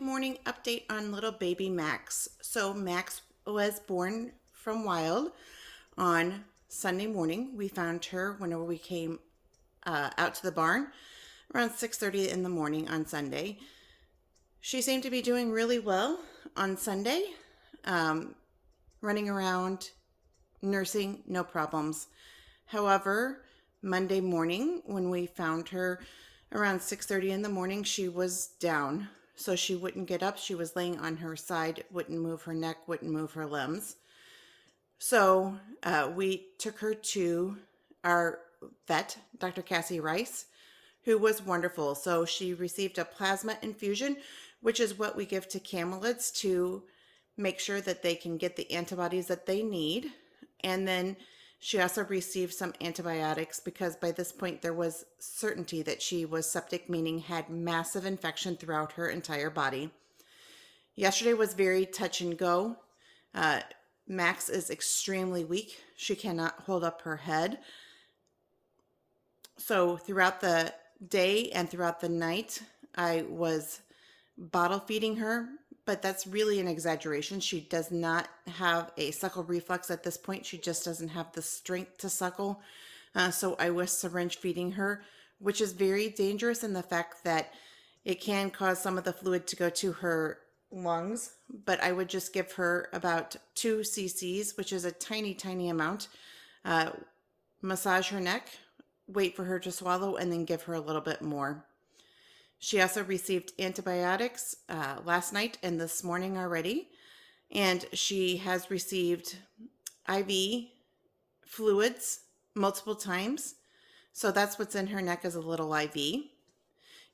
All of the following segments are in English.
Morning update on little baby Max. So Max was born from Wild on Sunday morning. We found her whenever we came out to the barn around 6:30 in the morning on Sunday. She seemed to be doing really well on Sunday, um, running around, nursing, no problems. However, Monday morning when we found her around 6:30 in the morning, she was down. So she wouldn't get up. She was laying on her side, wouldn't move her neck, wouldn't move her limbs. So we took her to our vet, Dr. Cassie Rice, who was wonderful. So she received a plasma infusion, which is what we give to camelids to make sure that they can get the antibodies that they need. And then she also received some antibiotics because by this point there was certainty that she was septic, meaning had massive infection throughout her entire body. Yesterday was very touch and go. Uh, Max is extremely weak. She cannot hold up her head. So throughout the day and throughout the night, I was bottle feeding her, but that's really an exaggeration. She does not have a suckle reflex at this point. She just doesn't have the strength to suckle. So I was syringe feeding her, which is very dangerous in the fact that it can cause some of the fluid to go to her lungs. But I would just give her about 2 cc's, which is a tiny, tiny amount. Uh, Massage her neck, wait for her to swallow, and then give her a little bit more. She also received antibiotics last night and this morning already, and she has received IV fluids multiple times. So that's what's in her neck is a little IV.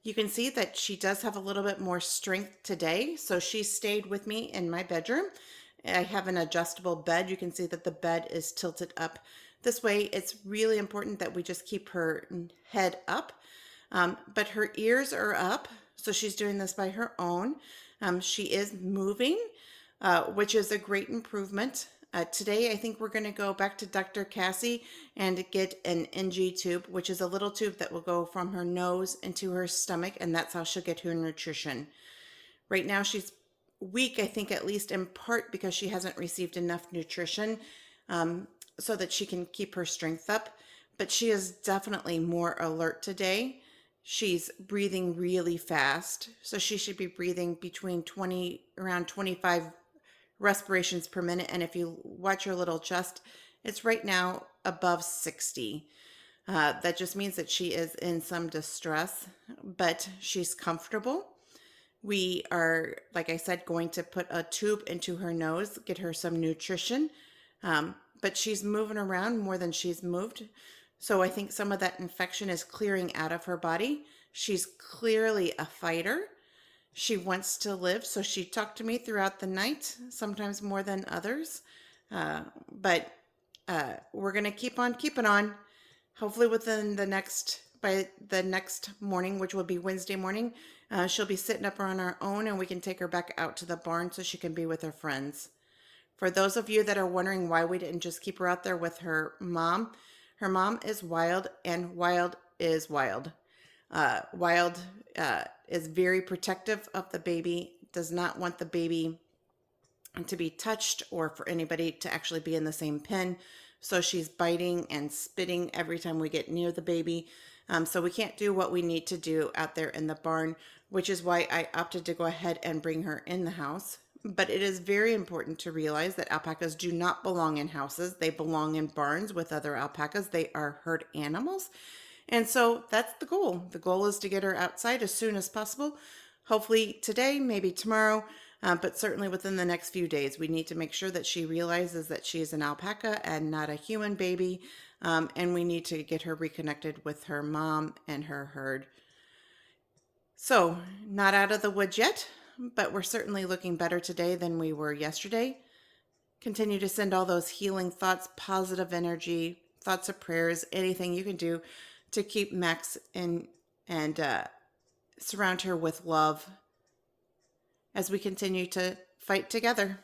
You can see that she does have a little bit more strength today. So she stayed with me in my bedroom. I have an adjustable bed. You can see that the bed is tilted up this way. It's really important that we just keep her head up. But her ears are up, so she's doing this by her own. She is moving, which is a great improvement. Today, I think we're going to go back to Dr. Cassie and get an NG tube, which is a little tube that will go from her nose into her stomach, and that's how she'll get her nutrition. Right now, she's weak, I think, at least in part because she hasn't received enough nutrition so that she can keep her strength up. But she is definitely more alert today. She's breathing really fast, so she should be breathing between around 25 respirations per minute. And if you watch her little chest, it's right now above 60. That just means that she is in some distress, but she's comfortable. We are, like I said, going to put a tube into her nose, get her some nutrition. But she's moving around more than she's moved. So I think some of that infection is clearing out of her body. She's clearly a fighter. She wants to live. So she talked to me throughout the night, sometimes more than others. But we're going to keep on keeping on. Hopefully by the next morning, which will be Wednesday morning, she'll be sitting up on her own and we can take her back out to the barn so she can be with her friends. For those of you that are wondering why we didn't just keep her out there with her mom is Wild, and Wild is Wild. Wild is very protective of the baby, does not want the baby to be touched or for anybody to actually be in the same pen. So she's biting and spitting every time we get near the baby. So we can't do what we need to do out there in the barn, which is why I opted to go ahead and bring her in the house. But it is very important to realize that alpacas do not belong in houses. They belong in barns with other alpacas. They are herd animals. And so that's the goal. The goal is to get her outside as soon as possible. Hopefully today, maybe tomorrow, but certainly within the next few days. We need to make sure that she realizes that she is an alpaca and not a human baby. And we need to get her reconnected with her mom and her herd. So, not out of the woods yet, but we're certainly looking better today than we were yesterday. Continue to send all those healing thoughts, positive energy, thoughts of prayers, anything you can do to keep Max in and surround her with love as we continue to fight together.